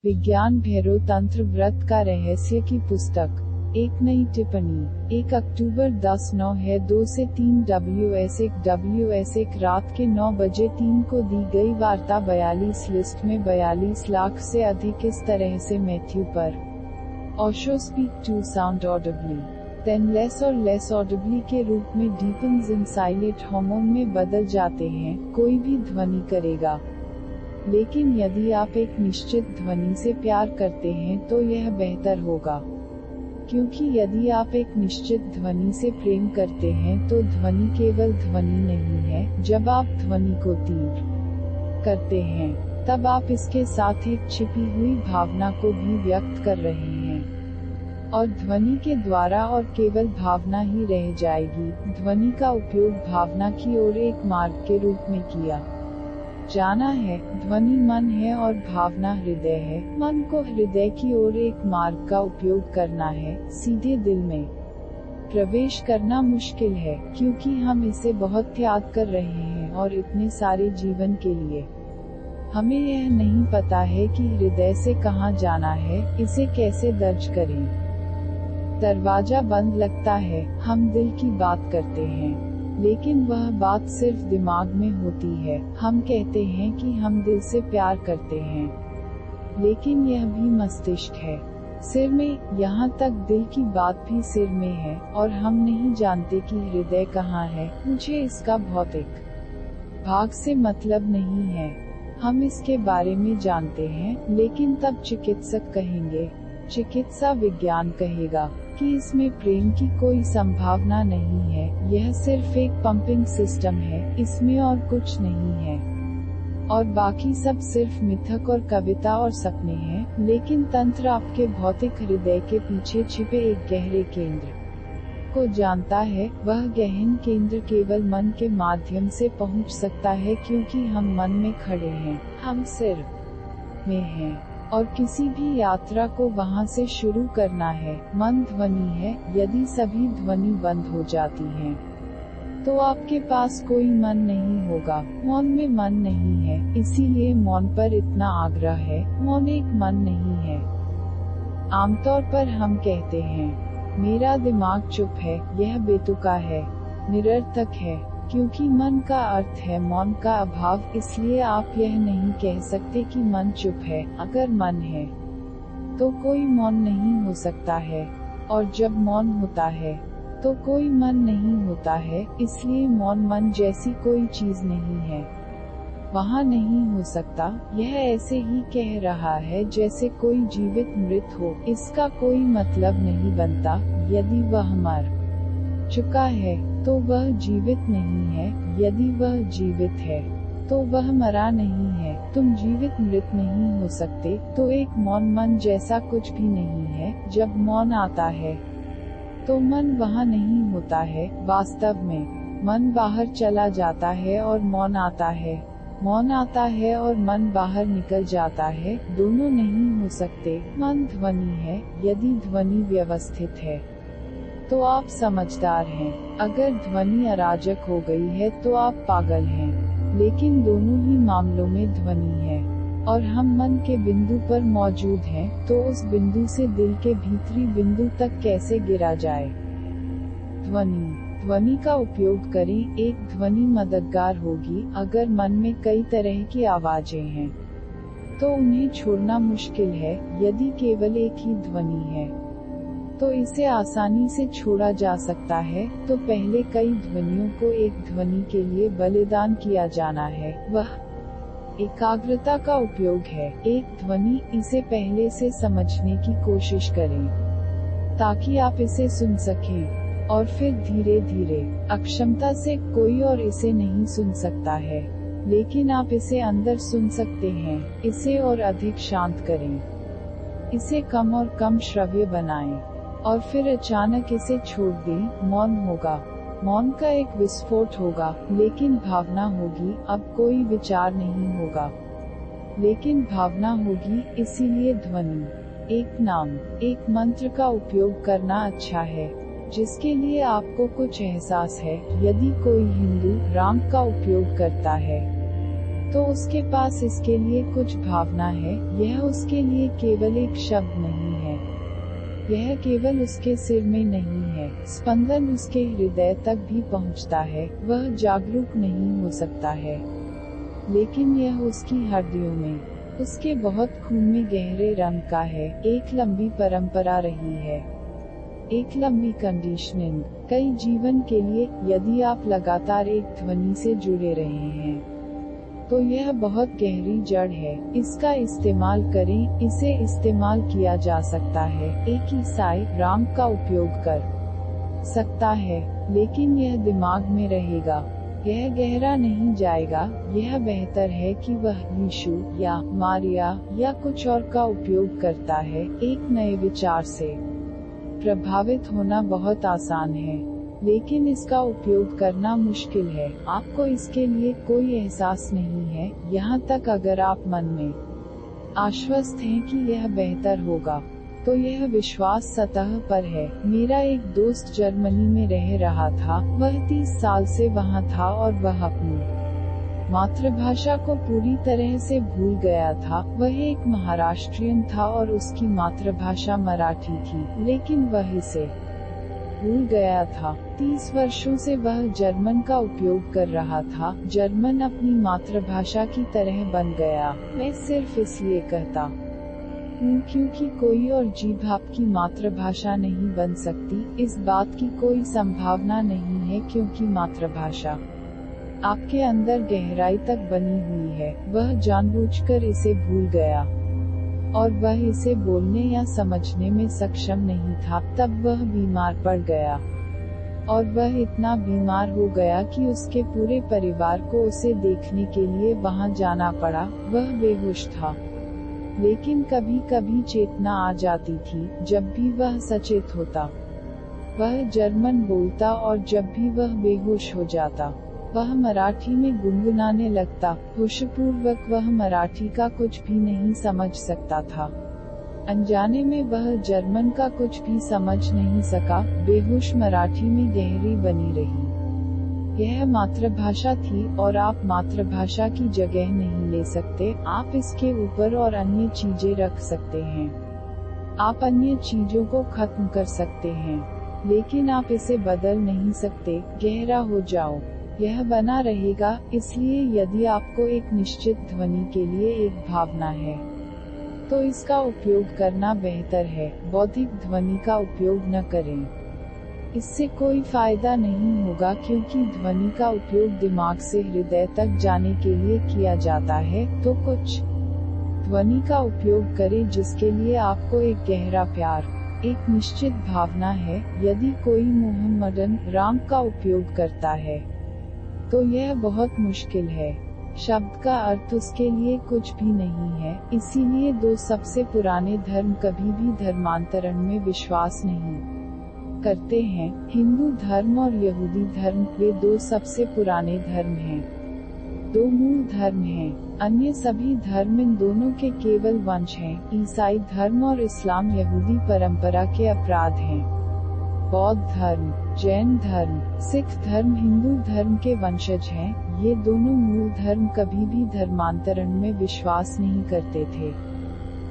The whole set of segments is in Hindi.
विज्ञान भैरव तंत्र व्रत का रहस्य की पुस्तक। एक नई टिप्पणी। 1 अक्टूबर 10:09 है 2 से 3 WS1 रात के 9 बजे 3 को दी गई वार्ता 42 लिस्ट में 42 लाख से अधिक इस तरह से मैथ्यू पर Osho speak to sound audibly then less और लेस ऑडिबली के रूप में डीपन्स इन साइलेंट हार्मोन में बदल जाते हैं। कोई भी ध्वनि करेगा, लेकिन यदि आप एक निश्चित ध्वनि से प्यार करते हैं तो यह बेहतर होगा, क्योंकि यदि आप एक निश्चित ध्वनि से प्रेम करते हैं तो ध्वनि केवल ध्वनि नहीं है। जब आप ध्वनि को तीव्र करते हैं, तब आप इसके साथ एक छिपी हुई भावना को भी व्यक्त कर रहे हैं, और ध्वनि के द्वारा और केवल भावना ही रह जाएगी। ध्वनि का उपयोग भावना की ओर एक मार्ग के रूप में किया जाना है। ध्वनि मन है और भावना हृदय है। मन को हृदय की ओर एक मार्ग का उपयोग करना है। सीधे दिल में प्रवेश करना मुश्किल है, क्योंकि हम इसे बहुत त्याग कर रहे हैं और इतने सारे जीवन के लिए हमें यह नहीं पता है कि हृदय से कहां जाना है, इसे कैसे दर्ज करें। दरवाजा बंद लगता है, हम दिल की बात करते हैं, लेकिन वह बात सिर्फ दिमाग में होती है। हम कहते हैं कि हम दिल से प्यार करते हैं, लेकिन यह भी मस्तिष्क है, सिर में। यहाँ तक दिल की बात भी सिर में है, और हम नहीं जानते कि हृदय कहाँ है। मुझे इसका भौतिक भाग से मतलब नहीं है, हम इसके बारे में जानते हैं, लेकिन तब चिकित्सक कहेंगे, चिकित्सा विज्ञान कहेगा कि इसमें प्रेम की कोई संभावना नहीं है। यह सिर्फ एक पंपिंग सिस्टम है, इसमें और कुछ नहीं है, और बाकी सब सिर्फ मिथक और कविता और सपने हैं। लेकिन तंत्र आपके भौतिक हृदय के पीछे छिपे एक गहरे केंद्र को जानता है। वह गहन केंद्र केवल मन के माध्यम से पहुंच सकता है, क्योंकि हम मन में खड़े हैं, हम सिर में हैं, और किसी भी यात्रा को वहां से शुरू करना है। मन ध्वनि है। यदि सभी ध्वनि बंद हो जाती हैं, तो आपके पास कोई मन नहीं होगा। मौन में मन नहीं है, इसीलिए मौन पर इतना आग्रह है। मौन एक मन नहीं है। आमतौर पर हम कहते हैं, मेरा दिमाग चुप है, यह बेतुका है, निरर्थक है, क्योंकि मन का अर्थ है मौन का अभाव। इसलिए आप यह नहीं कह सकते कि मन चुप है। अगर मन है, तो कोई मौन नहीं हो सकता है, और जब मौन होता है, तो कोई मन नहीं होता है। इसलिए मौन मन जैसी कोई चीज नहीं है, वहाँ नहीं हो सकता। यह ऐसे ही कह रहा है जैसे कोई जीवित मृत हो। इसका कोई मतलब नहीं बनता। यदि वह मर चुका है, तो वह जीवित नहीं है। यदि वह जीवित है, तो वह मरा नहीं है। तुम जीवित मृत नहीं हो सकते। तो एक मौन मन जैसा कुछ भी नहीं है। जब मौन आता है, तो मन वहाँ नहीं होता है। वास्तव में मन बाहर चला जाता है और मौन आता है। मौन आता है और मन बाहर निकल जाता है। दोनों नहीं हो सकते। मन ध्वनि है। यदि ध्वनि व्यवस्थित है, तो आप समझदार हैं। अगर ध्वनि अराजक हो गई है, तो आप पागल हैं। लेकिन दोनों ही मामलों में ध्वनि है, और हम मन के बिंदु पर मौजूद हैं। तो उस बिंदु से दिल के भीतरी बिंदु तक कैसे गिरा जाए। ध्वनि का उपयोग करें। एक ध्वनि मददगार होगी। अगर मन में कई तरह की आवाजें हैं, तो उन्हें छोड़ना मुश्किल है। यदि केवल एक ही ध्वनि है, तो इसे आसानी से छोड़ा जा सकता है। तो पहले कई ध्वनियों को एक ध्वनि के लिए बलिदान किया जाना है। वह एकाग्रता का उपयोग है। एक ध्वनि, इसे पहले से समझने की कोशिश करें, ताकि आप इसे सुन सकें, और फिर धीरे धीरे। अक्षमता से कोई और इसे नहीं सुन सकता है, लेकिन आप इसे अंदर सुन सकते हैं। इसे और अधिक शांत करें, इसे कम और कम श्रव्य बनाएं, और फिर अचानक इसे छोड़ दें। मौन होगा। मौन का एक विस्फोट होगा, लेकिन भावना होगी। अब कोई विचार नहीं होगा, लेकिन भावना होगी। इसीलिए ध्वनि, एक नाम, एक मंत्र का उपयोग करना अच्छा है, जिसके लिए आपको कुछ एहसास है। यदि कोई हिंदू राम का उपयोग करता है, तो उसके पास इसके लिए कुछ भावना है। यह उसके लिए केवल एक शब्द नहीं है, यह केवल उसके सिर में नहीं है, स्पंदन उसके हृदय तक भी पहुंचता है। वह जागरूक नहीं हो सकता है, लेकिन यह उसकी हड्डियों में, उसके बहुत खून में गहरे रंग का है। एक लंबी परंपरा रही है, एक लंबी कंडीशनिंग, कई जीवन के लिए। यदि आप लगातार एक ध्वनि से जुड़े रहे हैं, तो यह बहुत गहरी जड़ है। इसका इस्तेमाल करें, इसे इस्तेमाल किया जा सकता है। एक ईसाई राम का उपयोग कर सकता है, लेकिन यह दिमाग में रहेगा, यह गहरा नहीं जाएगा। यह बेहतर है कि वह यीशु या मारिया या कुछ और का उपयोग करता है। एक नए विचार से प्रभावित होना बहुत आसान है, लेकिन इसका उपयोग करना मुश्किल है। आपको इसके लिए कोई एहसास नहीं है, यहाँ तक अगर आप मन में आश्वस्त हैं कि यह बेहतर होगा, तो यह विश्वास सतह पर है। मेरा एक दोस्त जर्मनी में रह रहा था, वह 30 साल से वहाँ था और वह अपनी मातृभाषा को पूरी तरह से भूल गया था। वह एक महाराष्ट्रियन था और उसकी मातृभाषा मराठी थी, लेकिन वह इसे भूल गया था। 30 वर्षों से वह जर्मन का उपयोग कर रहा था। जर्मन अपनी मातृभाषा की तरह बन गया। मैं सिर्फ इसलिए कहता हूँ क्योंकि कोई और जीभ आपकी मातृभाषा नहीं बन सकती। इस बात की कोई संभावना नहीं है, क्योंकि मातृभाषा आपके अंदर गहराई तक बनी हुई है। वह जानबूझकर इसे भूल गया और वह इसे बोलने या समझने में सक्षम नहीं था। तब वह बीमार पड़ गया और वह इतना बीमार हो गया कि उसके पूरे परिवार को उसे देखने के लिए वहां जाना पड़ा। वह बेहोश था, लेकिन कभी कभी चेतना आ जाती थी जब भी वह सचेत होता। वह जर्मन बोलता और जब भी वह बेहोश हो जाता, वह मराठी में गुनगुनाने लगता। होशपूर्वक वह मराठी का कुछ भी नहीं समझ सकता था। अनजाने में वह जर्मन का कुछ भी समझ नहीं सका। बेहोश मराठी में गहरी बनी रही। यह मातृभाषा थी और आप मातृभाषा की जगह नहीं ले सकते। आप इसके ऊपर और अन्य चीजें रख सकते हैं। आप अन्य चीजों को खत्म कर सकते हैं, लेकिन आप इसे बदल नहीं सकते। गहरा हो जाओ, यह बना रहेगा। इसलिए यदि आपको एक निश्चित ध्वनि के लिए एक भावना है, तो इसका उपयोग करना बेहतर है। बौद्धिक ध्वनि का उपयोग न करें, इससे कोई फायदा नहीं होगा, क्योंकि ध्वनि का उपयोग दिमाग से हृदय तक जाने के लिए किया जाता है। तो कुछ ध्वनि का उपयोग करें जिसके लिए आपको एक गहरा प्यार, एक निश्चित भावना है। यदि कोई मोहम्मदन राम का उपयोग करता है, तो यह बहुत मुश्किल है। शब्द का अर्थ उसके लिए कुछ भी नहीं है। इसीलिए दो सबसे पुराने धर्म कभी भी धर्मांतरण में विश्वास नहीं करते हैं। हिंदू धर्म और यहूदी धर्म, वे दो सबसे पुराने धर्म हैं। दो मूल धर्म हैं। अन्य सभी धर्म इन दोनों के केवल वंश हैं। ईसाई धर्म और इस्लाम यहूदी परंपरा के अपराध हैं। बौद्ध धर्म, जैन धर्म, सिख धर्म हिंदू धर्म के वंशज हैं। ये दोनों मूल धर्म कभी भी धर्मांतरण में विश्वास नहीं करते थे,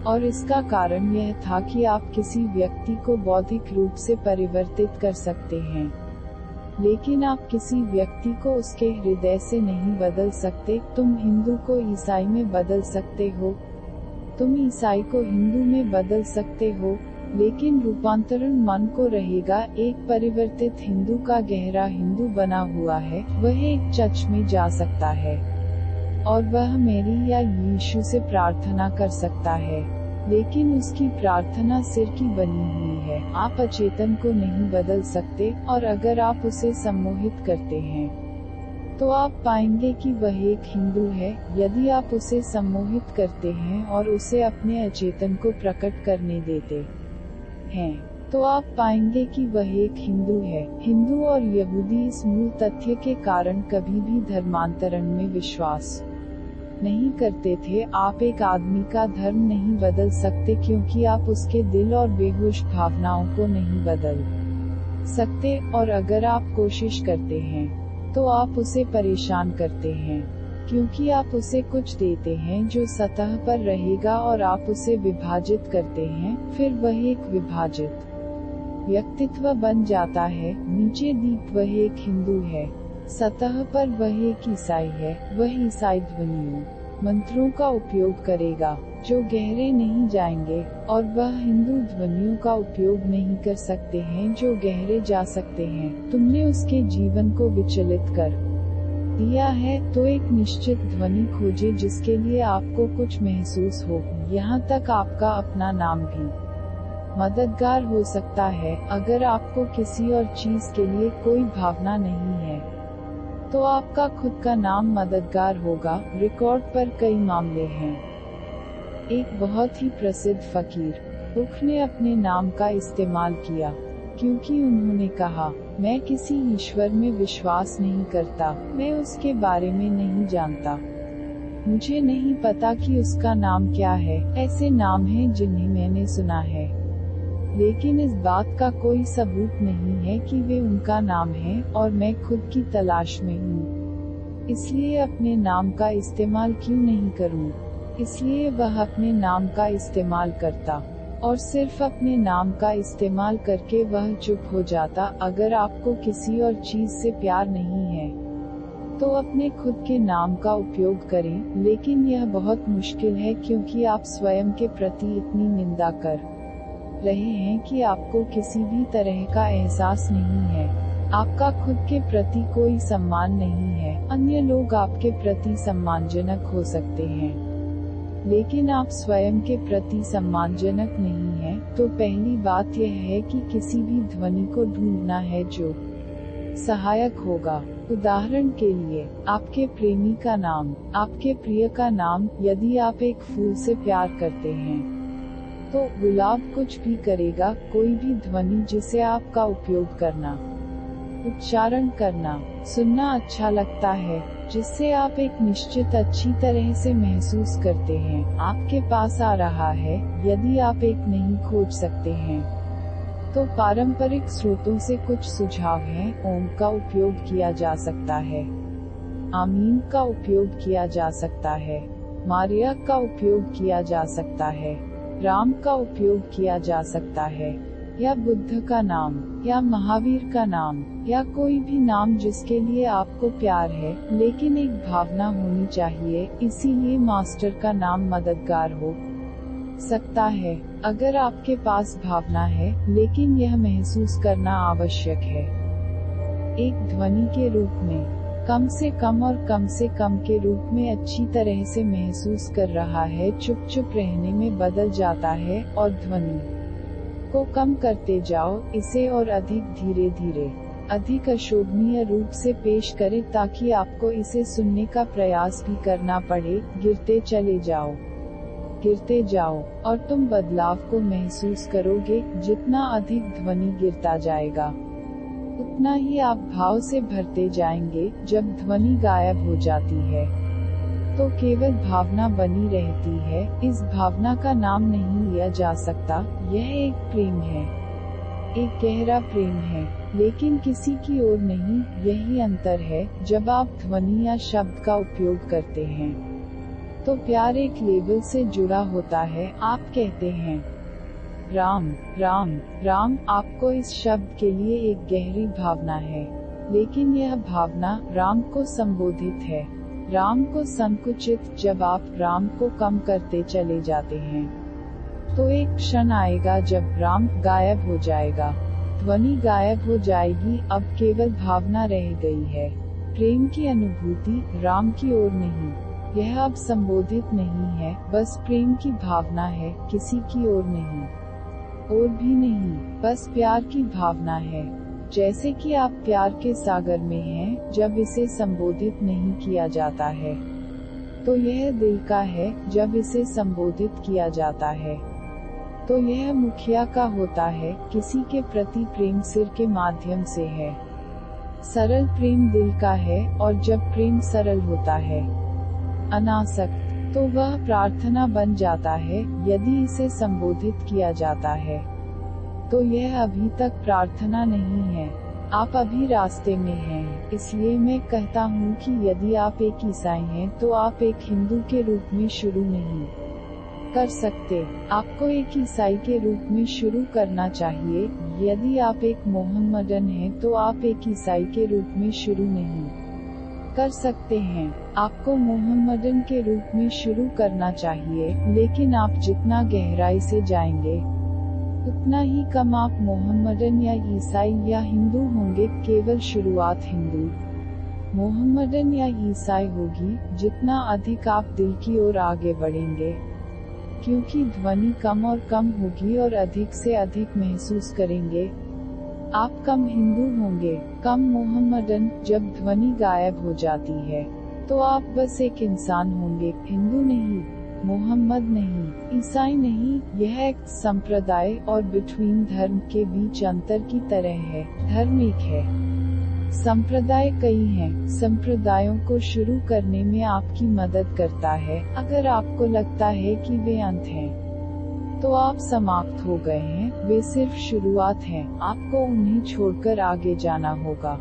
और इसका कारण यह था कि आप किसी व्यक्ति को बौद्धिक रूप से परिवर्तित कर सकते हैं, लेकिन आप किसी व्यक्ति को उसके हृदय से नहीं बदल सकते। तुम हिंदू को ईसाई में बदल सकते हो, तुम ईसाई को हिंदू में बदल सकते हो, लेकिन रूपांतरण मन को रहेगा। एक परिवर्तित हिंदू का गहरा हिंदू बना हुआ है। वह एक चर्च में जा सकता है और वह मेरी या यीशु से प्रार्थना कर सकता है, लेकिन उसकी प्रार्थना सिर की बनी हुई है। आप अचेतन को नहीं बदल सकते, और अगर आप उसे सम्मोहित करते हैं, तो आप पाएंगे कि वह एक हिंदू है। यदि आप उसे सम्मोहित करते हैं और उसे अपने अचेतन को प्रकट करने देते हैं, तो आप पाएंगे कि वह एक हिंदू है। हिंदू और यहूदी इस मूल तथ्य के कारण कभी भी धर्मांतरण में विश्वास नहीं करते थे। आप एक आदमी का धर्म नहीं बदल सकते, क्योंकि आप उसके दिल और बेहोश भावनाओं को नहीं बदल सकते, और अगर आप कोशिश करते हैं, तो आप उसे परेशान करते हैं। क्योंकि आप उसे कुछ देते हैं जो सतह पर रहेगा और आप उसे विभाजित करते हैं, फिर वह एक विभाजित व्यक्तित्व बन जाता है। नीचे दीप वह एक हिंदू है, सतह पर वह एक ईसाई है। वह ईसाई ध्वनियों मंत्रों का उपयोग करेगा जो गहरे नहीं जाएंगे, और वह हिंदू ध्वनियों का उपयोग नहीं कर सकते हैं जो गहरे जा सकते हैं। तुमने उसके जीवन को विचलित कर दिया है, तो एक निश्चित ध्वनि खोजे जिसके लिए आपको कुछ महसूस हो। यहाँ तक आपका अपना नाम भी मददगार हो सकता है। अगर आपको किसी और चीज के लिए कोई भावना नहीं है, तो आपका खुद का नाम मददगार होगा। रिकॉर्ड पर कई मामले हैं। एक बहुत ही प्रसिद्ध फकीर बुख ने अपने नाम का इस्तेमाल किया, क्योंकि उन्होंने कहा, मैं किसी ईश्वर में विश्वास नहीं करता, मैं उसके बारे में नहीं जानता, मुझे नहीं पता कि उसका नाम क्या है। ऐसे नाम हैं जिन्हें मैंने सुना है, लेकिन इस बात का कोई सबूत नहीं है कि वे उनका नाम है, और मैं खुद की तलाश में हूँ। इसलिए अपने नाम का इस्तेमाल क्यों नहीं करूँ? इसलिए वह अपने नाम का इस्तेमाल करता, और सिर्फ अपने नाम का इस्तेमाल करके वह चुप हो जाता। अगर आपको किसी और चीज से प्यार नहीं है, तो अपने खुद के नाम का उपयोग करें, लेकिन यह बहुत मुश्किल है क्योंकि आप स्वयं के प्रति इतनी निंदा कर रहे हैं कि आपको किसी भी तरह का एहसास नहीं है। आपका खुद के प्रति कोई सम्मान नहीं है। अन्य लोग आपके प्रति सम्मानजनक हो सकते हैं, लेकिन आप स्वयं के प्रति सम्मानजनक नहीं हैं। तो पहली बात यह है कि किसी भी ध्वनि को ढूंढना है जो सहायक होगा। उदाहरण के लिए, आपके प्रेमी का नाम, आपके प्रिय का नाम। यदि आप एक फूल से प्यार करते हैं, तो गुलाब कुछ भी करेगा, कोई भी ध्वनि जिसे आपका उपयोग करना, उच्चारण करना, सुनना अच्छा लगता है, जिससे आप एक निश्चित अच्छी तरह से महसूस करते हैं, आपके पास आ रहा है। यदि आप एक नहीं खोज सकते हैं, तो पारंपरिक स्रोतों से कुछ सुझाव हैं। ओम का उपयोग किया जा सकता है, आमीन का उपयोग किया जा सकता है, मारिया का उपयोग किया जा सकता है, राम का उपयोग किया जा सकता है, या बुद्ध का नाम, या महावीर का नाम, या कोई भी नाम जिसके लिए आपको प्यार है, लेकिन एक भावना होनी चाहिए। इसीलिए मास्टर का नाम मददगार हो सकता है अगर आपके पास भावना है, लेकिन यह महसूस करना आवश्यक है। एक ध्वनि के रूप में कम से कम और कम से कम के रूप में अच्छी तरह से महसूस कर रहा है, चुप चुप रहने में बदल जाता है, और ध्वनि को कम करते जाओ, इसे और अधिक धीरे धीरे, अधिक अशोभनीय रूप से पेश करें ताकि आपको इसे सुनने का प्रयास भी करना पड़े। गिरते चले जाओ, गिरते जाओ, और तुम बदलाव को महसूस करोगे। जितना अधिक ध्वनि गिरता जाएगा, उतना ही आप भाव से भरते जाएंगे। जब ध्वनि गायब हो जाती है, तो केवल भावना बनी रहती है। इस भावना का नाम नहीं लिया जा सकता। यह एक प्रेम है, एक गहरा प्रेम है, लेकिन किसी की ओर नहीं। यही अंतर है। जब आप ध्वनि या शब्द का उपयोग करते हैं, तो प्यार एक लेबल से जुड़ा होता है। आप कहते हैं राम राम राम, आपको इस शब्द के लिए एक गहरी भावना है, लेकिन यह भावना राम को संबोधित है, राम को संकुचित। जब आप राम को कम करते चले जाते हैं, तो एक क्षण आएगा जब राम गायब हो जाएगा, ध्वनि गायब हो जाएगी। अब केवल भावना रह गई है, प्रेम की अनुभूति, राम की ओर नहीं। यह अब संबोधित नहीं है, बस प्रेम की भावना है, किसी की ओर नहीं, और भी नहीं, बस प्यार की भावना है। जैसे कि आप प्यार के सागर में हैं, जब इसे संबोधित नहीं किया जाता है, तो यह दिल का है। जब इसे संबोधित किया जाता है, तो यह मुखिया का होता है। किसी के प्रति प्रेम सिर के माध्यम से है, सरल प्रेम दिल का है, और जब प्रेम सरल होता है, अनासक्त, तो वह प्रार्थना बन जाता है। यदि इसे संबोधित किया जाता है, तो यह अभी तक प्रार्थना नहीं है। आप अभी रास्ते में हैं, इसलिए मैं कहता हूँ कि यदि आप एक ईसाई हैं तो आप एक हिंदू के रूप में शुरू नहीं कर सकते। आपको एक ईसाई के रूप में शुरू करना चाहिए। यदि आप एक मोहम्मदन हैं तो आप एक ईसाई के रूप में शुरू नहीं कर सकते हैं। आपको मोहम्मदन के रूप में शुरू करना चाहिए, लेकिन आप जितना गहराई से जाएंगे उतना ही कम आप मोहम्मदन या ईसाई या हिंदू होंगे। केवल शुरुआत हिंदू, मोहम्मदन या ईसाई होगी। जितना अधिक आप दिल की ओर आगे बढ़ेंगे, क्योंकि ध्वनि कम और कम होगी और अधिक से अधिक महसूस करेंगे, आप कम हिंदू होंगे, कम मोहम्मदन। जब ध्वनि गायब हो जाती है तो आप बस एक इंसान होंगे, हिंदू नहीं, मोहम्मद नहीं, ईसाई नहीं। यह एक संप्रदाय और बिटवीन धर्म के बीच अंतर की तरह है। धर्म एक है, संप्रदाय कई हैं। संप्रदायों को शुरू करने में आपकी मदद करता है। अगर आपको लगता है कि वे अंत हैं, तो आप समाप्त हो गए हैं। वे सिर्फ शुरुआत हैं। आपको उन्हें छोड़कर आगे जाना होगा,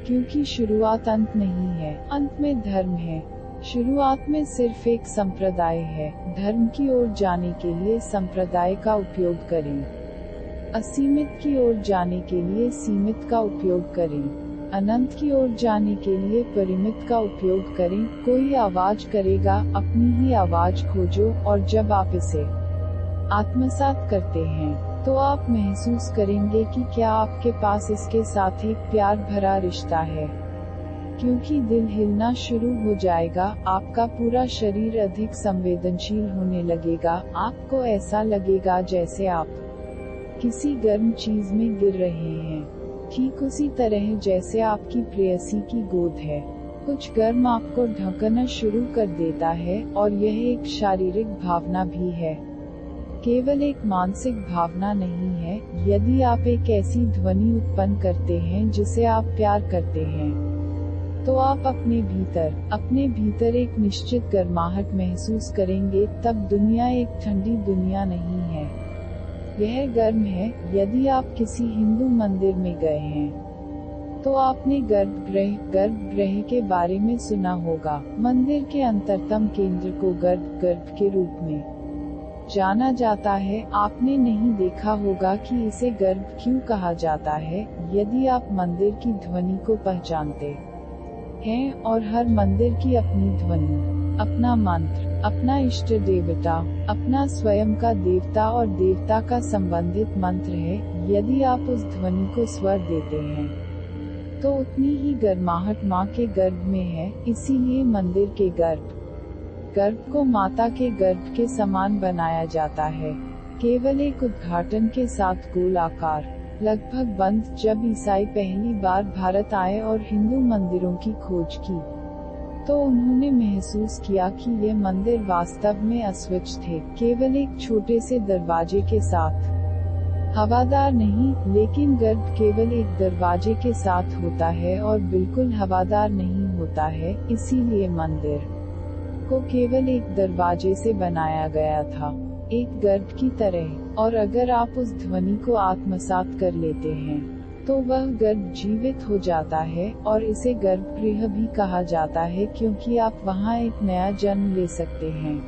क्योंकि शुरुआत अंत नहीं है। अंत में धर्म है, शुरुआत में सिर्फ एक संप्रदाय है। धर्म की ओर जाने के लिए संप्रदाय का उपयोग करें, असीमित की ओर जाने के लिए सीमित का उपयोग करें, अनंत की ओर जाने के लिए परिमित का उपयोग करें। कोई आवाज करेगा, अपनी ही आवाज खोजो, और जब आप इसे आत्मसात करते हैं तो आप महसूस करेंगे कि क्या आपके पास इसके साथ एक प्यार भरा रिश्ता है, क्योंकि दिल हिलना शुरू हो जाएगा। आपका पूरा शरीर अधिक संवेदनशील होने लगेगा। आपको ऐसा लगेगा जैसे आप किसी गर्म चीज में गिर रहे हैं, ठीक उसी तरह जैसे आपकी प्रेयसी की गोद है। कुछ गर्म आपको ढकना शुरू कर देता है, और यह एक शारीरिक भावना भी है, केवल एक मानसिक भावना नहीं है। यदि आप एक ऐसी ध्वनि उत्पन्न करते हैं जिसे आप प्यार करते हैं, तो आप अपने भीतर एक निश्चित गर्माहट महसूस करेंगे। तब दुनिया एक ठंडी दुनिया नहीं है, यह गर्म है। यदि आप किसी हिंदू मंदिर में गए हैं तो आपने गर्भगृह के बारे में सुना होगा। मंदिर के अंतरतम केंद्र को गर्भ के रूप में जाना जाता है। आपने नहीं देखा होगा कि इसे गर्भ क्यों कहा जाता है। यदि आप मंदिर की ध्वनि को पहचानते हैं, और हर मंदिर की अपनी ध्वनि, अपना मंत्र, अपना इष्ट देवता, अपना स्वयं का देवता और देवता का संबंधित मंत्र है। यदि आप उस ध्वनि को स्वर देते हैं तो उतनी ही गर्माहट माँ के गर्भ में है। इसीलिए मंदिर के गर्भ को माता के गर्भ के समान बनाया जाता है, केवल एक उद्घाटन के साथ गोलाकार, लगभग बंद। जब ईसाई पहली बार भारत आए और हिंदू मंदिरों की खोज की, तो उन्होंने महसूस किया कि ये मंदिर वास्तव में अस्वच्छ थे, केवल एक छोटे से दरवाजे के साथ, हवादार नहीं। लेकिन गर्भ केवल एक दरवाजे के साथ होता है और बिल्कुल हवादार नहीं होता है। इसीलिए मंदिर को केवल एक दरवाजे से बनाया गया था, एक गर्भ की तरह। और अगर आप उस ध्वनि को आत्मसात कर लेते हैं तो वह गर्भ जीवित हो जाता है, और इसे गर्भगृह भी कहा जाता है, क्योंकि आप वहां एक नया जन्म ले सकते हैं।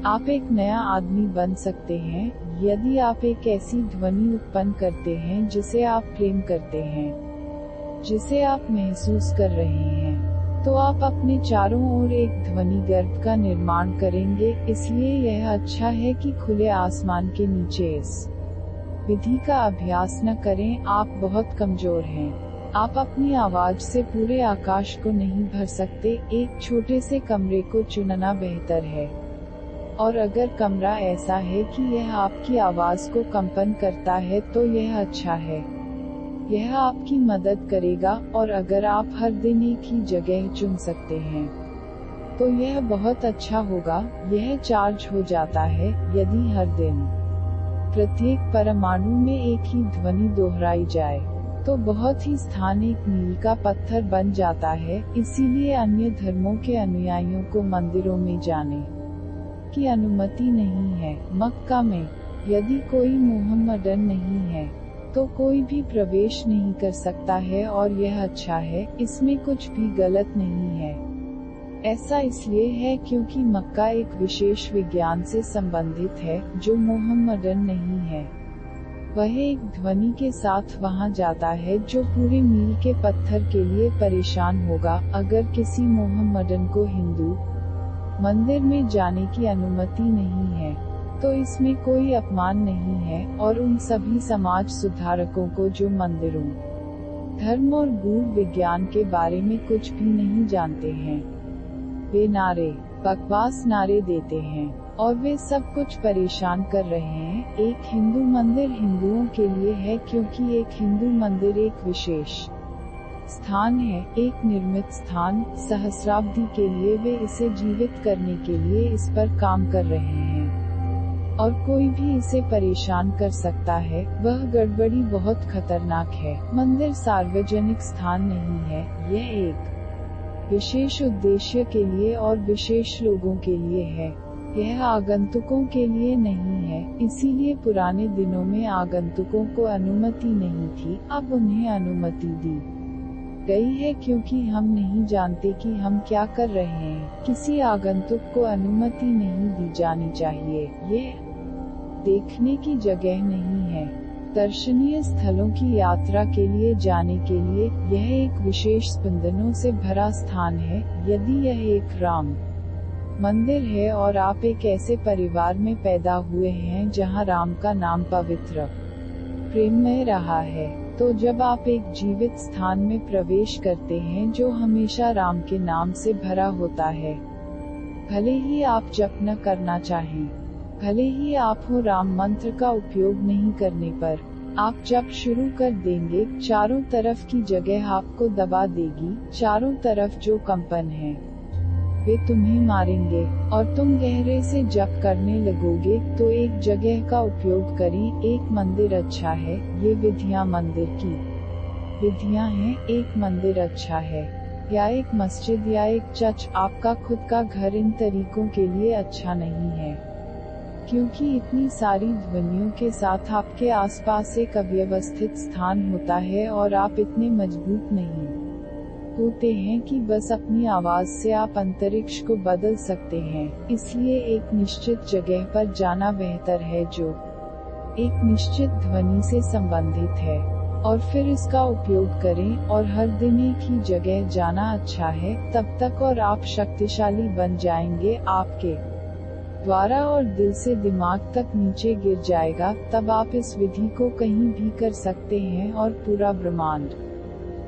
आप एक नया आदमी बन सकते हैं यदि आप एक ऐसी ध्वनि उत्पन्न करते हैं जिसे आप प्रेम करते हैं, जिसे आप महसूस कर रहे हैं। तो आप अपने चारों ओर एक ध्वनि गर्भ का निर्माण करेंगे। इसलिए यह अच्छा है कि खुले आसमान के नीचे इस विधि का अभ्यास न करें। आप बहुत कमजोर हैं। आप अपनी आवाज से पूरे आकाश को नहीं भर सकते। एक छोटे से कमरे को चुनना बेहतर है, और अगर कमरा ऐसा है कि यह आपकी आवाज को कंपन करता है तो यह अच्छा है, यह आपकी मदद करेगा। और अगर आप हर दिन एक ही जगह चुन सकते हैं तो यह बहुत अच्छा होगा। यह चार्ज हो जाता है यदि हर दिन प्रत्येक परमाणु में एक ही ध्वनि दोहराई जाए, तो बहुत ही स्थान एक मील का पत्थर बन जाता है। इसीलिए अन्य धर्मों के अनुयायियों को मंदिरों में जाने की अनुमति नहीं है। मक्का में यदि कोई मोहम्मदन नहीं है तो कोई भी प्रवेश नहीं कर सकता है और यह अच्छा है, इसमें कुछ भी गलत नहीं है। ऐसा इसलिए है क्योंकि मक्का एक विशेष विज्ञान से संबंधित है, जो मोहम्मदन नहीं है। वह एक ध्वनि के साथ वहां जाता है जो पूरे मील के पत्थर के लिए परेशान होगा। अगर किसी मोहम्मदन को हिंदू मंदिर में जाने की अनुमति नहीं है, तो इसमें कोई अपमान नहीं है, और उन सभी समाज सुधारकों को जो मंदिरों, धर्म और गूढ़ विज्ञान के बारे में कुछ भी नहीं जानते हैं। वे नारे, बकवास नारे देते हैं, और वे सब कुछ परेशान कर रहे हैं। एक हिंदू मंदिर हिंदुओं के लिए है क्योंकि एक हिंदू मंदिर एक विशेष स्थान है, एक निर्मित स्थान। सहस्राब्दी के लिए वे इसे जीवित करने के लिए इस पर काम कर रहे हैं, और कोई भी इसे परेशान कर सकता है। वह गड़बड़ी बहुत खतरनाक है। मंदिर सार्वजनिक स्थान नहीं है, यह एक विशेष उद्देश्य के लिए और विशेष लोगों के लिए है। यह आगंतुकों के लिए नहीं है, इसीलिए पुराने दिनों में आगंतुकों को अनुमति नहीं थी, अब उन्हें अनुमति दी गई है क्योंकि हम नहीं जानते कि हम क्या कर रहे हैं। किसी आगंतुक को अनुमति नहीं दी जानी चाहिए। ये देखने की जगह नहीं है। दर्शनीय स्थलों की यात्रा के लिए जाने के लिए यह एक विशेष स्पंदनों से भरा स्थान है। यदि यह एक राम मंदिर है और आप एक ऐसे परिवार में पैदा हुए हैं जहां राम का नाम पवित्र प्रेममय रहा है, तो जब आप एक जीवित स्थान में प्रवेश करते हैं जो हमेशा राम के नाम से भरा होता है, भले ही आप जप न करना चाहें, भले ही आप हो राम मंत्र का उपयोग नहीं करने पर, आप जप शुरू कर देंगे, चारों तरफ की जगह आपको दबा देगी। चारों तरफ जो कंपन है वे तुम्हें मारेंगे, और तुम गहरे से जप करने लगोगे। तो एक जगह का उपयोग करें। एक मंदिर अच्छा है, ये विधियां मंदिर की विधियां हैं। एक मंदिर अच्छा है, या एक मस्जिद या एक चर्च, आपका खुद का घर इन तरीकों के लिए अच्छा नहीं है, क्योंकि इतनी सारी ध्वनियों के साथ आपके आसपास एक अव्यवस्थित स्थान होता है और आप इतने मजबूत नहीं होते हैं कि बस अपनी आवाज से आप अंतरिक्ष को बदल सकते हैं। इसलिए एक निश्चित जगह पर जाना बेहतर है जो एक निश्चित ध्वनि से संबंधित है, और फिर इसका उपयोग करें। और हर दिन एक ही जगह जाना अच्छा है तब तक, और आप शक्तिशाली बन जाएंगे। आपके द्वारा और दिल से दिमाग तक नीचे गिर जाएगा। तब आप इस विधि को कहीं भी कर सकते हैं और पूरा ब्रह्मांड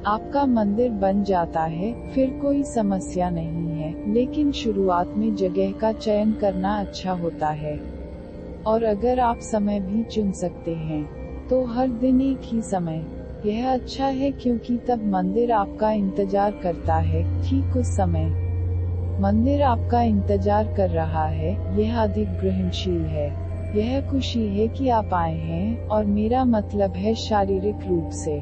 आपका मंदिर बन जाता है। फिर कोई समस्या नहीं है, लेकिन शुरुआत में जगह का चयन करना अच्छा होता है। और अगर आप समय भी चुन सकते हैं, तो हर दिन एक ही समय। यह अच्छा है क्योंकि तब मंदिर आपका इंतजार करता है। ठीक उस समय मंदिर आपका इंतजार कर रहा है। यह अधिक ग्रहणशील है। यह खुशी है कि आप आए हैं, और मेरा मतलब है शारीरिक रूप से।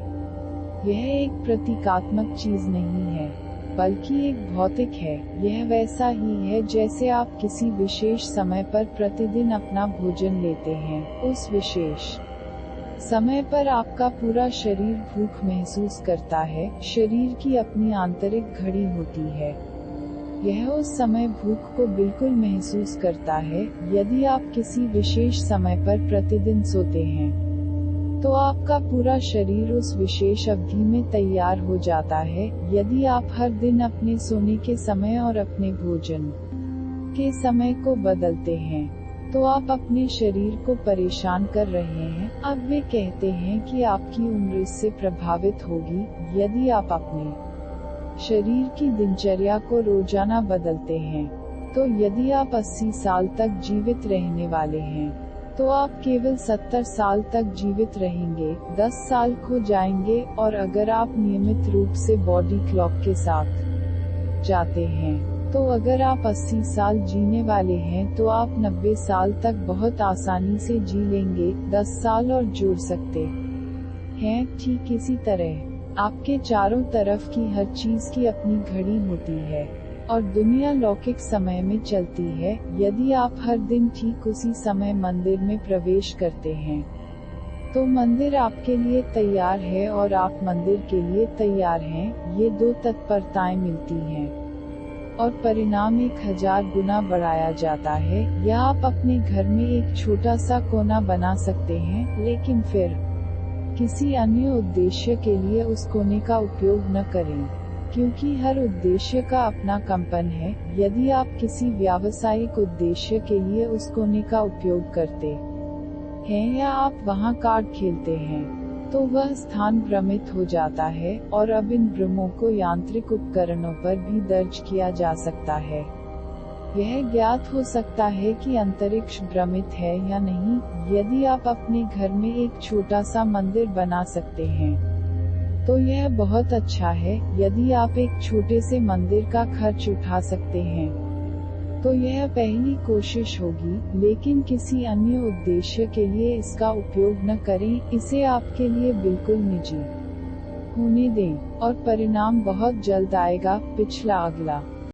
यह एक प्रतीकात्मक चीज नहीं है, बल्कि एक भौतिक है। यह वैसा ही है जैसे आप किसी विशेष समय पर प्रतिदिन अपना भोजन लेते हैं। उस विशेष समय पर आपका पूरा शरीर भूख महसूस करता है। शरीर की अपनी आंतरिक घड़ी होती है, यह उस समय भूख को बिल्कुल महसूस करता है। यदि आप किसी विशेष समय पर प्रतिदिन सोते हैं, तो आपका पूरा शरीर उस विशेष अवधि में तैयार हो जाता है। यदि आप हर दिन अपने सोने के समय और अपने भोजन के समय को बदलते हैं, तो आप अपने शरीर को परेशान कर रहे हैं। अब वे कहते हैं कि आपकी उम्र इससे प्रभावित होगी। यदि आप अपने शरीर की दिनचर्या को रोजाना बदलते हैं, तो यदि आप 80 साल तक जीवित रहने वाले हैं, तो आप केवल 70 साल तक जीवित रहेंगे। 10 साल खो जाएंगे। और अगर आप नियमित रूप से बॉडी क्लॉक के साथ जाते हैं, तो अगर आप 80 साल जीने वाले हैं, तो आप 90 साल तक बहुत आसानी से जी लेंगे। 10 साल और जोड़ सकते हैं। ठीक इसी तरह आपके चारों तरफ की हर चीज की अपनी घड़ी होती है, और दुनिया लौकिक समय में चलती है। यदि आप हर दिन ठीक उसी समय मंदिर में प्रवेश करते हैं, तो मंदिर आपके लिए तैयार है और आप मंदिर के लिए तैयार हैं, ये दो तत्परताएं मिलती हैं और परिणाम 1000 गुना बढ़ाया जाता है। या आप अपने घर में एक छोटा सा कोना बना सकते हैं, लेकिन फिर किसी अन्य उद्देश्य के लिए उस कोने का उपयोग न करें, क्योंकि हर उद्देश्य का अपना कंपन है। यदि आप किसी व्यावसायिक उद्देश्य के लिए उस कोने का उपयोग करते हैं या आप वहां कार्ड खेलते हैं, तो वह स्थान भ्रमित हो जाता है, और अब इन भ्रमों को यांत्रिक उपकरणों पर भी दर्ज किया जा सकता है। यह ज्ञात हो सकता है कि अंतरिक्ष भ्रमित है या नहीं। यदि आप अपने घर में एक छोटा सा मंदिर बना सकते हैं, तो यह बहुत अच्छा है। यदि आप एक छोटे से मंदिर का खर्च उठा सकते हैं, तो यह पहली कोशिश होगी, लेकिन किसी अन्य उद्देश्य के लिए इसका उपयोग न करें। इसे आपके लिए बिल्कुल निजी होने दें, और परिणाम बहुत जल्द आएगा। पिछला अगला